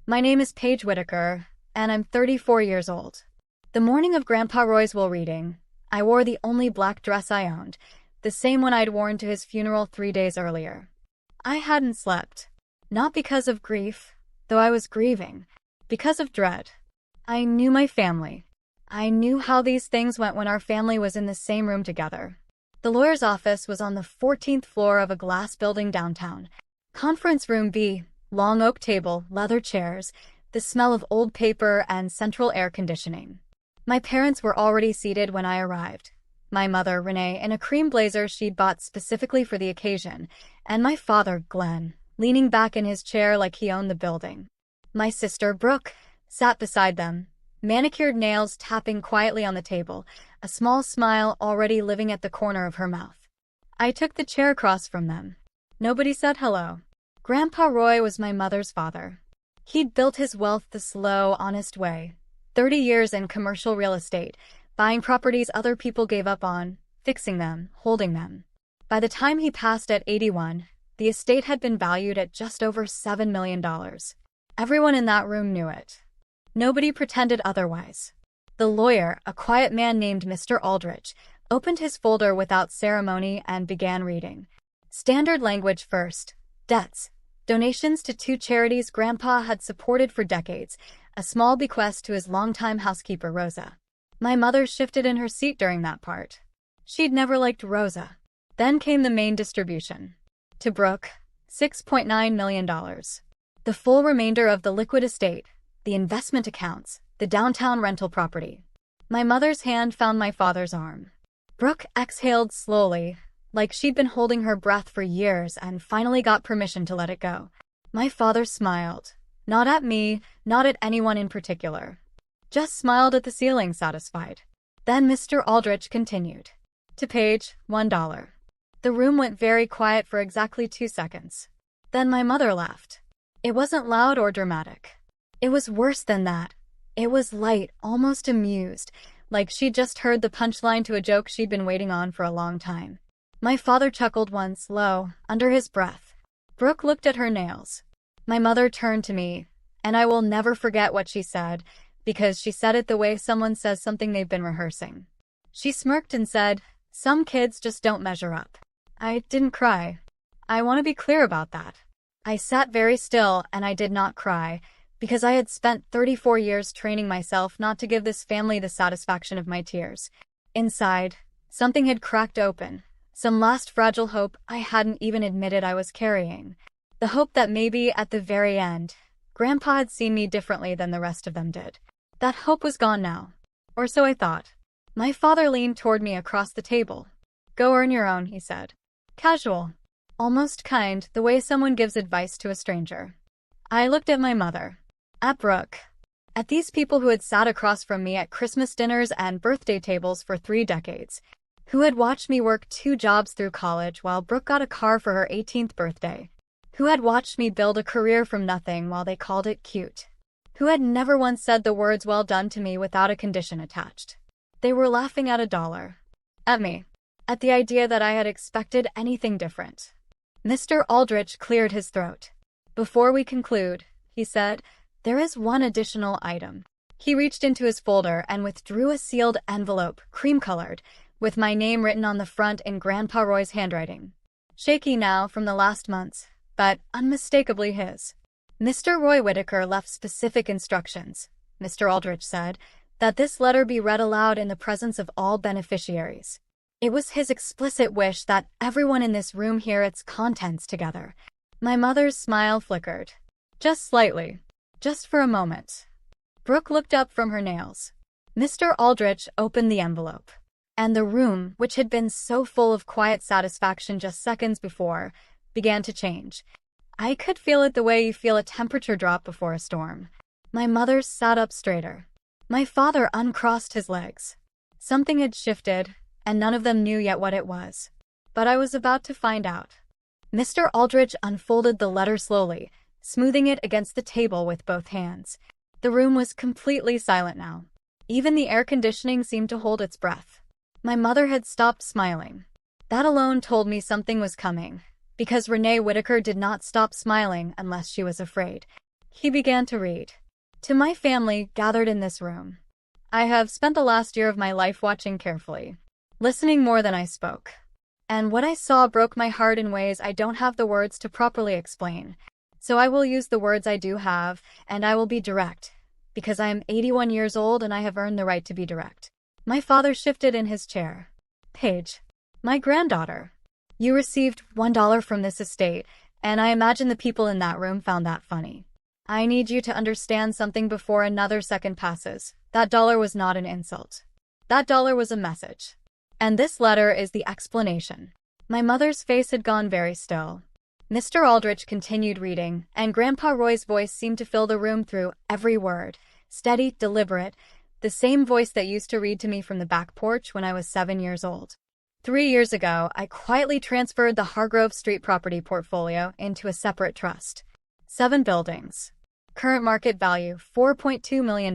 My name is Paige Whitaker, and I'm 34 years old. The morning of Grandpa Roy's will reading, I wore the only black dress I owned, the same one I'd worn to his funeral 3 days earlier. I hadn't slept. Not because of grief, though I was grieving. Because of dread. I knew my family. I knew how these things went when our family was in the same room together. The lawyer's office was on the 14th floor of a glass building downtown. Conference Room B, long oak table, leather chairs, the smell of old paper and central air conditioning. My parents were already seated when I arrived. My mother, Renee, in a cream blazer she'd bought specifically for the occasion, and my father, Glenn, leaning back in his chair like he owned the building. My sister, Brooke, sat beside them, manicured nails tapping quietly on the table, a small smile already living at the corner of her mouth. I took the chair across from them. Nobody said hello. Grandpa Roy was my mother's father. He'd built his wealth the slow, honest way. 30 years in commercial real estate, buying properties other people gave up on, fixing them, holding them. By the time he passed at 81, the estate had been valued at just over $7 million. Everyone in that room knew it. Nobody pretended otherwise. The lawyer, a quiet man named Mr. Aldrich, opened his folder without ceremony and began reading. Standard language first. Debts. Donations to 2 charities Grandpa had supported for decades, a small bequest to his longtime housekeeper Rosa. My mother shifted in her seat during that part. She'd never liked Rosa. Then came the main distribution. To Brooke, $6.9 million. The full remainder of the liquid estate, the investment accounts, the downtown rental property. My mother's hand found my father's arm. Brooke exhaled slowly, like she'd been holding her breath for years and finally got permission to let it go. My father smiled. Not at me, not at anyone in particular. Just smiled at the ceiling, satisfied. Then Mr. Aldrich continued. To Paige, $1. The room went very quiet for exactly 2 seconds. Then my mother laughed. It wasn't loud or dramatic. It was worse than that. It was light, almost amused, like she'd just heard the punchline to a joke she'd been waiting on for a long time. My father chuckled once, low, under his breath. Brooke looked at her nails. My mother turned to me, and I will never forget what she said, because she said it the way someone says something they've been rehearsing. She smirked and said, "Some kids just don't measure up." I didn't cry. I want to be clear about that. I sat very still and I did not cry, because I had spent 34 years training myself not to give this family the satisfaction of my tears. Inside, something had cracked open, some last fragile hope I hadn't even admitted I was carrying. The hope that maybe, at the very end, Grandpa had seen me differently than the rest of them did. That hope was gone now. Or so I thought. My father leaned toward me across the table. "Go earn your own," he said. Casual. Almost kind, the way someone gives advice to a stranger. I looked at my mother. At Brooke. At these people who had sat across from me at Christmas dinners and birthday tables for 3 decades. Who had watched me work 2 jobs through college while Brooke got a car for her 18th birthday. Who had watched me build a career from nothing while they called it cute. Who had never once said the words "well done" to me without a condition attached. They were laughing at $1. At me. At the idea that I had expected anything different. Mr. Aldrich cleared his throat. "Before we conclude," he said, "there is one additional item." He reached into his folder and withdrew a sealed envelope, cream-colored, with my name written on the front in Grandpa Roy's handwriting. Shaky now from the last months, but unmistakably his. "Mr. Roy Whitaker left specific instructions," Mr. Aldrich said, "that this letter be read aloud in the presence of all beneficiaries. It was his explicit wish that everyone in this room hear its contents together." My mother's smile flickered. Just slightly. Just for a moment. Brooke looked up from her nails. Mr. Aldrich opened the envelope. And the room, which had been so full of quiet satisfaction just seconds before, began to change. I could feel it the way you feel a temperature drop before a storm. My mother sat up straighter. My father uncrossed his legs. Something had shifted, and none of them knew yet what it was. But I was about to find out. Mr. Aldrich unfolded the letter slowly, smoothing it against the table with both hands. The room was completely silent now. Even the air conditioning seemed to hold its breath. My mother had stopped smiling. That alone told me something was coming, because Renee Whitaker did not stop smiling unless she was afraid. He began to read. To my family gathered in this room. I have spent the last year of my life watching carefully, listening more than I spoke. And what I saw broke my heart in ways I don't have the words to properly explain. So I will use the words I do have, and I will be direct, because I am 81 years old and I have earned the right to be direct. My father shifted in his chair. Paige, my granddaughter, you received $1 from this estate, and I imagine the people in that room found that funny. I need you to understand something before another second passes. That dollar was not an insult. That dollar was a message. And this letter is the explanation. My mother's face had gone very still. Mr. Aldrich continued reading, and Grandpa Roy's voice seemed to fill the room through every word. Steady, deliberate, the same voice that used to read to me from the back porch when I was 7 years old. 3 years ago, I quietly transferred the Hargrove Street property portfolio into a separate trust. 7 buildings. Current market value, $4.2 million.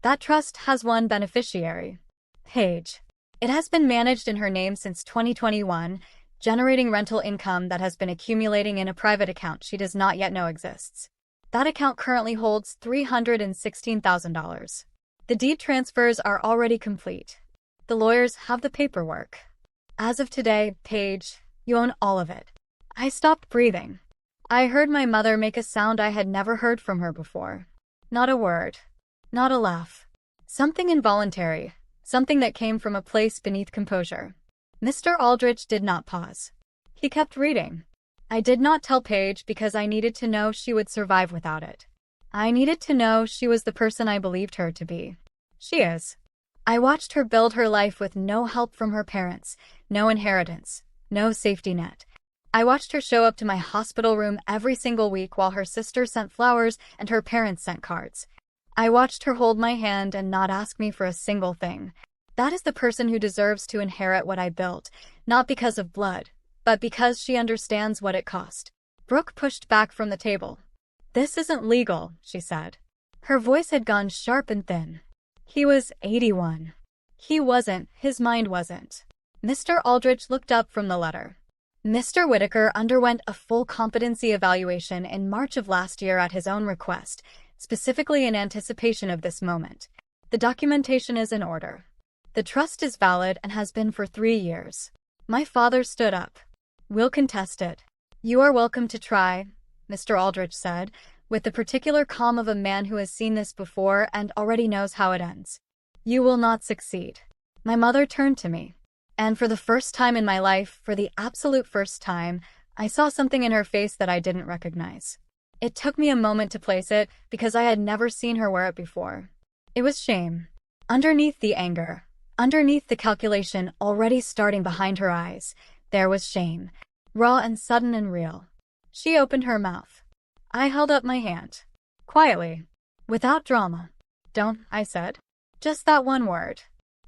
That trust has one beneficiary, Paige. It has been managed in her name since 2021, generating rental income that has been accumulating in a private account she does not yet know exists. That account currently holds $316,000. The deed transfers are already complete. The lawyers have the paperwork. As of today, Paige, you own all of it. I stopped breathing. I heard my mother make a sound I had never heard from her before. Not a word. Not a laugh. Something involuntary. Something that came from a place beneath composure. Mr. Aldrich did not pause. He kept reading. I did not tell Paige because I needed to know she would survive without it. I needed to know she was the person I believed her to be. She is. I watched her build her life with no help from her parents, no inheritance, no safety net. I watched her show up to my hospital room every single week while her sister sent flowers and her parents sent cards. I watched her hold my hand and not ask me for a single thing. That is the person who deserves to inherit what I built, not because of blood, but because she understands what it cost. Brooke pushed back from the table. This isn't legal, she said. Her voice had gone sharp and thin. He was 81. He wasn't, his mind wasn't. Mr. Aldrich looked up from the letter. Mr. Whitaker underwent a full competency evaluation in March of last year at his own request, specifically in anticipation of this moment. The documentation is in order. The trust is valid and has been for 3 years. My father stood up. We'll contest it. You are welcome to try, Mr. Aldrich said, with the particular calm of a man who has seen this before and already knows how it ends. You will not succeed. My mother turned to me. And for the first time in my life, for the absolute first time, I saw something in her face that I didn't recognize. It took me a moment to place it because I had never seen her wear it before. It was shame. Underneath the anger, underneath the calculation already starting behind her eyes, there was shame, raw and sudden and real. She opened her mouth. I held up my hand. Quietly. Without drama. Don't, I said. Just that one word.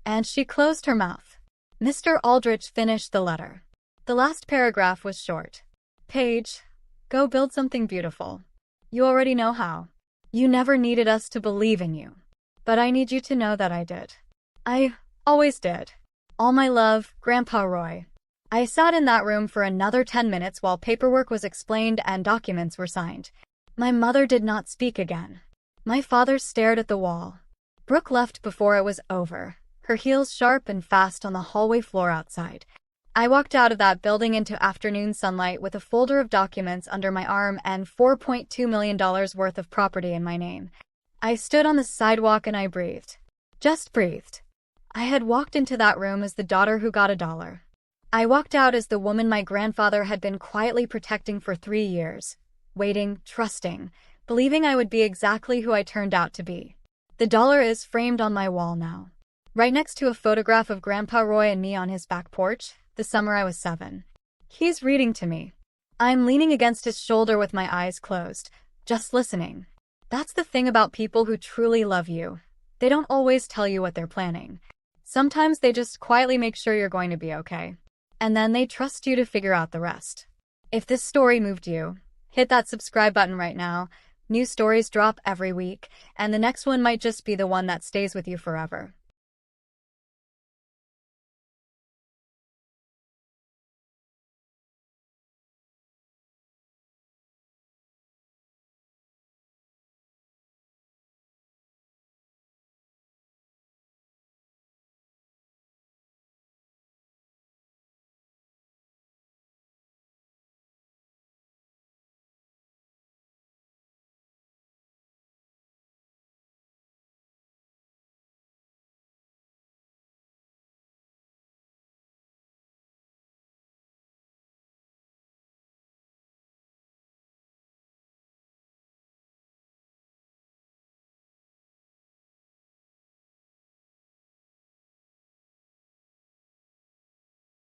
And she closed her mouth. Mr. Aldrich finished the letter. The last paragraph was short. Paige, go build something beautiful. You already know how. You never needed us to believe in you. But I need you to know that I did. I always did. All my love, Grandpa Roy. I sat in that room for another 10 minutes while paperwork was explained and documents were signed. My mother did not speak again. My father stared at the wall. Brooke left before it was over, her heels sharp and fast on the hallway floor outside. I walked out of that building into afternoon sunlight with a folder of documents under my arm and $4.2 million worth of property in my name. I stood on the sidewalk and I breathed. Just breathed. I had walked into that room as the daughter who got $1. I walked out as the woman my grandfather had been quietly protecting for 3 years, waiting, trusting, believing I would be exactly who I turned out to be. The dollar is framed on my wall now, right next to a photograph of Grandpa Roy and me on his back porch, the summer I was 7. He's reading to me. I'm leaning against his shoulder with my eyes closed, just listening. That's the thing about people who truly love you. They don't always tell you what they're planning. Sometimes they just quietly make sure you're going to be okay. And then they trust you to figure out the rest. If this story moved you, hit that subscribe button right now. New stories drop every week, and the next one might just be the one that stays with you forever.